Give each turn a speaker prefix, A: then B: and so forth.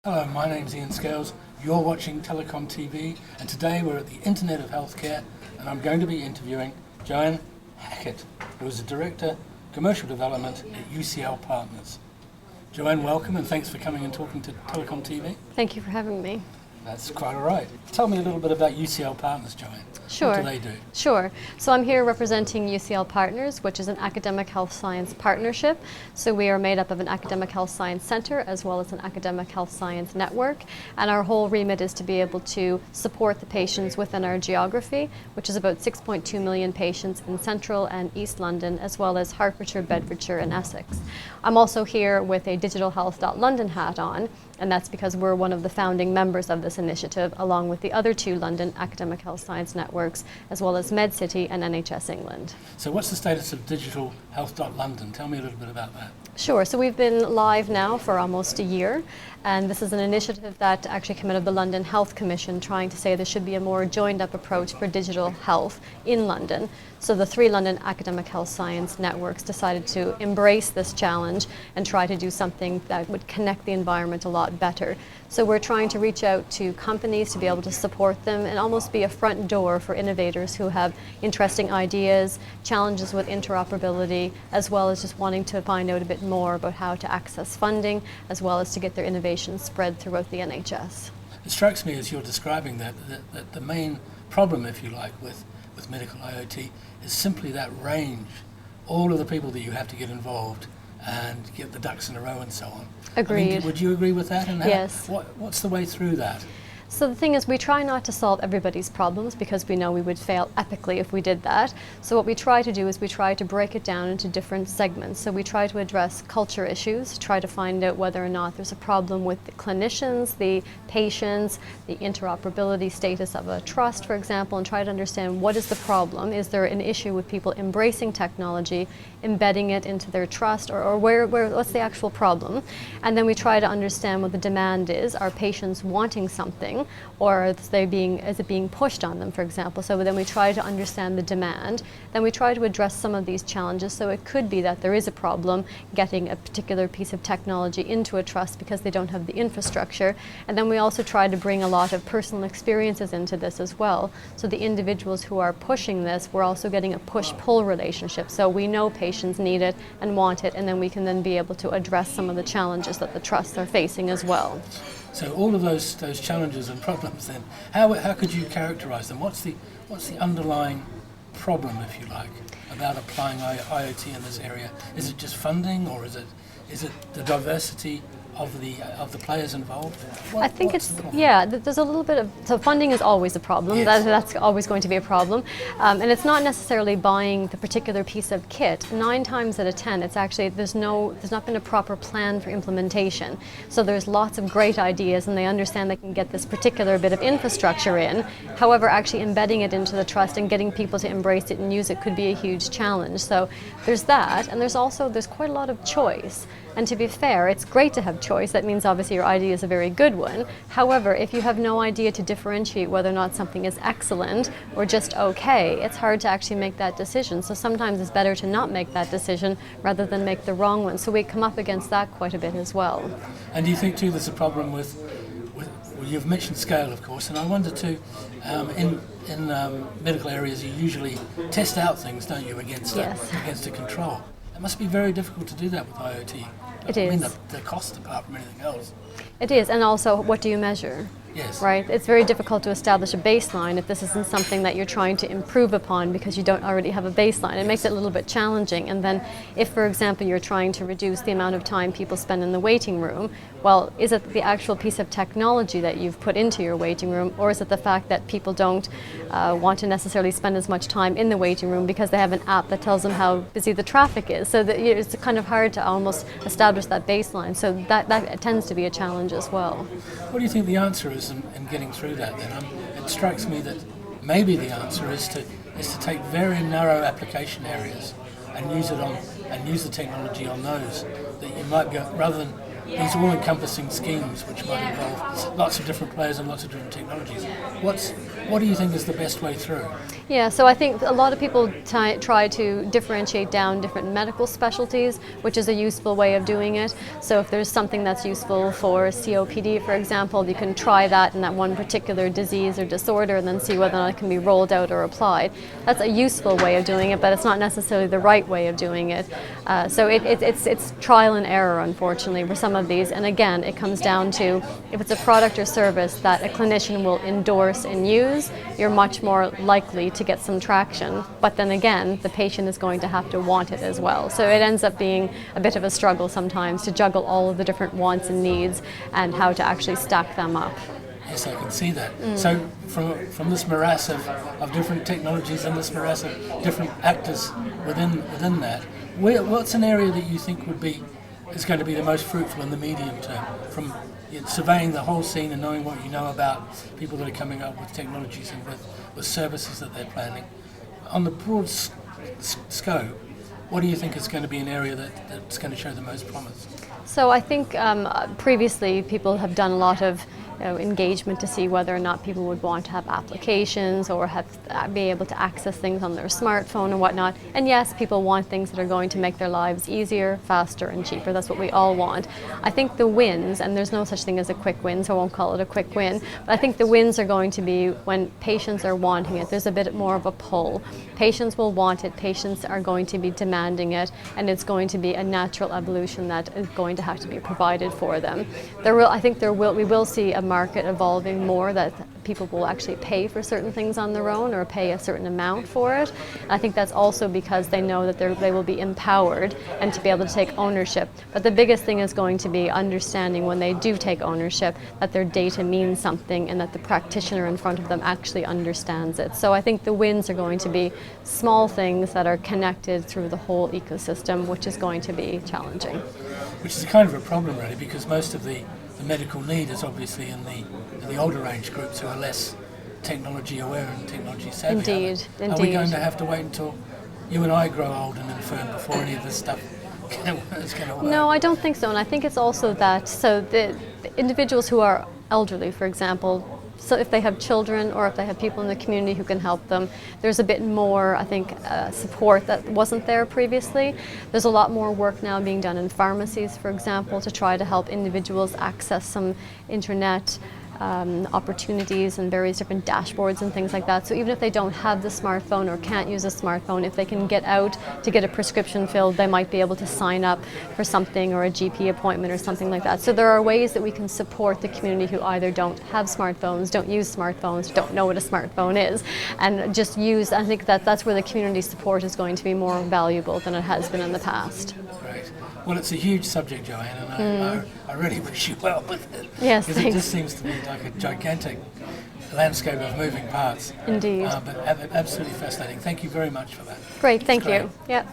A: Hello, my name's Ian Scales. You're watching TelecomTV, and today we're at the Internet of Healthcare, and I'm going to be interviewing Joanne Hackett, who is the Director, Commercial Development at UCL Partners. Joanne, welcome, and thanks for coming and talking to TelecomTV.
B: Thank you for having me.
A: That's quite all right. Tell me a little bit about UCL Partners, Joanne.
B: Sure.
A: What do they do?
B: Sure. So I'm here representing UCL Partners, which is an academic health science partnership. So we are made up of an academic health science center as well as an academic health science network. And our whole remit is to be able to support the patients within our geography, which is about 6.2 million patients in central and east London, as well as Hertfordshire, Bedfordshire and Essex. I'm also here with a DigitalHealth.London hat on, and that's because we're one of the founding members of this initiative, along with the other two London academic health science networks, as well as MedCity and NHS England.
A: So what's the status of DigitalHealth.London? Tell me a little bit about that.
B: Sure, so we've been live now for almost a year, and this is an initiative that actually came out of the London Health Commission, trying to say there should be a more joined up approach for digital health in London. So the three London academic health science networks decided to embrace this challenge and try to do something that would connect the environment a lot better. So we're trying to reach out to companies to be able to support them and almost be a front door for innovators who have interesting ideas, challenges with interoperability, as well as just wanting to find out a bit more about how to access funding, as well as to get their innovations spread throughout the NHS.
A: It strikes me as you're describing that the main problem, if you like, with medical IoT is simply that range, all of the people that you have to get involved and get the ducks in a row and so on.
B: Agreed.
A: I mean, would you agree with that? And
B: yes.
A: What's the way through that?
B: So the thing is, we try not to solve everybody's problems because we know we would fail epically if we did that. So what we try to do is we try to break it down into different segments. So we try to address culture issues, try to find out whether or not there's a problem with the clinicians, the patients, the interoperability status of a trust, for example, and try to understand what is the problem. Is there an issue with people embracing technology, embedding it into their trust, or what's the actual problem? And then we try to understand what the demand is. Are patients wanting something, or is it being pushed on them, for example? So then we try to understand the demand. Then we try to address some of these challenges. So it could be that there is a problem getting a particular piece of technology into a trust because they don't have the infrastructure. And then we also try to bring a lot of personal experiences into this as well. So the individuals who are pushing this, we're also getting a push-pull relationship. So we know patients need it and want it, and then we can then be able to address some of the challenges that the trusts are facing as well.
A: So all of those challenges and problems, then how could you characterize them? What's the underlying problem, if you like, about applying IoT in this area? Is it just funding, or is it the diversity of the players involved?
B: I think there's a little bit of, so funding is always a problem.
A: Yes.
B: That's always going to be a problem. And it's not necessarily buying the particular piece of kit. 9 times out of 10, it's actually, there's not been a proper plan for implementation. So there's lots of great ideas, and they understand they can get this particular bit of infrastructure in. However, actually embedding it into the trust and getting people to embrace it and use it could be a huge challenge. So there's that, and there's quite a lot of choice. And to be fair, it's great to have choice. That means obviously your idea is a very good one. However, if you have no idea to differentiate whether or not something is excellent or just okay, it's hard to actually make that decision. So sometimes it's better to not make that decision rather than make the wrong one. So we come up against that quite a bit as well.
A: And do you think too there's a problem with well, you've mentioned scale, of course, and I wonder too, in medical areas you usually test out things, don't you, against a control. It must be very difficult to do that with IoT.
B: It is.
A: I mean, the cost apart from anything else.
B: It is, and also what do you measure?
A: Yes.
B: Right? It's very difficult to establish a baseline if this isn't something that you're trying to improve upon because you don't already have a baseline. It makes it a little bit challenging. And then if, for example, you're trying to reduce the amount of time people spend in the waiting room, well, is it the actual piece of technology that you've put into your waiting room, or is it the fact that people don't want to necessarily spend as much time in the waiting room because they have an app that tells them how busy the traffic is? So that it's kind of hard to almost establish that baseline. So that tends to be a challenge as well.
A: What do you think the answer is in getting through that then? It strikes me that maybe the answer is to take very narrow application areas and use the technology on those, that you might be, rather than these all-encompassing schemes which might involve lots of different players and lots of different technologies. What do you think is the best way through?
B: Yeah, so I think a lot of people try to differentiate down different medical specialties, which is a useful way of doing it. So if there's something that's useful for COPD, for example, you can try that in that one particular disease or disorder and then see whether or not it can be rolled out or applied. That's a useful way of doing it, but it's not necessarily the right way of doing it. So it's trial and error, unfortunately, for some of these. And again, it comes down to if it's a product or service that a clinician will endorse and use, you're much more likely to get some traction. But then again, the patient is going to have to want it as well. So it ends up being a bit of a struggle sometimes to juggle all of the different wants and needs and how to actually stack them up.
A: Yes, I can see that. So from this morass of different technologies and this morass of different actors within that, what's an area that you think is going to be the most fruitful in the medium term, from surveying the whole scene and knowing what you know about people that are coming up with technologies and with services that they're planning? On the broad scope, what do you think is going to be an area that's going to show the most promise?
B: So I think previously people have done a lot of engagement to see whether or not people would want to have applications or be able to access things on their smartphone and whatnot. And yes, people want things that are going to make their lives easier, faster and cheaper. That's what we all want. I think the wins, and there's no such thing as a quick win, so I won't call it a quick win, but I think the wins are going to be when patients are wanting it. There's a bit more of a pull. Patients will want it, patients are going to be demanding it, and it's going to be a natural evolution that is going to have to be provided for them. We will see a market evolving more that people will actually pay for certain things on their own or pay a certain amount for it. I think that's also because they know that they will be empowered and to be able to take ownership. But the biggest thing is going to be understanding when they do take ownership that their data means something and that the practitioner in front of them actually understands it. So I think the wins are going to be small things that are connected through the whole ecosystem, which is going to be challenging.
A: Which is kind of a problem really, because most of the medical need is obviously in the older age groups who are less technology aware and technology savvy.
B: Indeed.
A: Are we going to have to wait until you and I grow old and infirm before any of this stuff is going to work?
B: No, I don't think so. And I think it's also that, so the individuals who are elderly, for example, so if they have children or if they have people in the community who can help them, there's a bit more, I think, support that wasn't there previously. There's a lot more work now being done in pharmacies, for example, to try to help individuals access some internet opportunities and various different dashboards and things like that. So even if they don't have the smartphone or can't use a smartphone, if they can get out to get a prescription filled, they might be able to sign up for something or a GP appointment or something like that. So there are ways that we can support the community who either don't have smartphones, don't use smartphones, don't know what a smartphone is, and just use, I think that's where the community support is going to be more valuable than it has been in the past.
A: Great. Well, it's a huge subject, Joanne, and I really wish you well with it.
B: Yes,
A: because it just seems to be like a gigantic landscape of moving parts.
B: Indeed.
A: But absolutely fascinating. Thank you very much for that.
B: Great, thank you. Yep.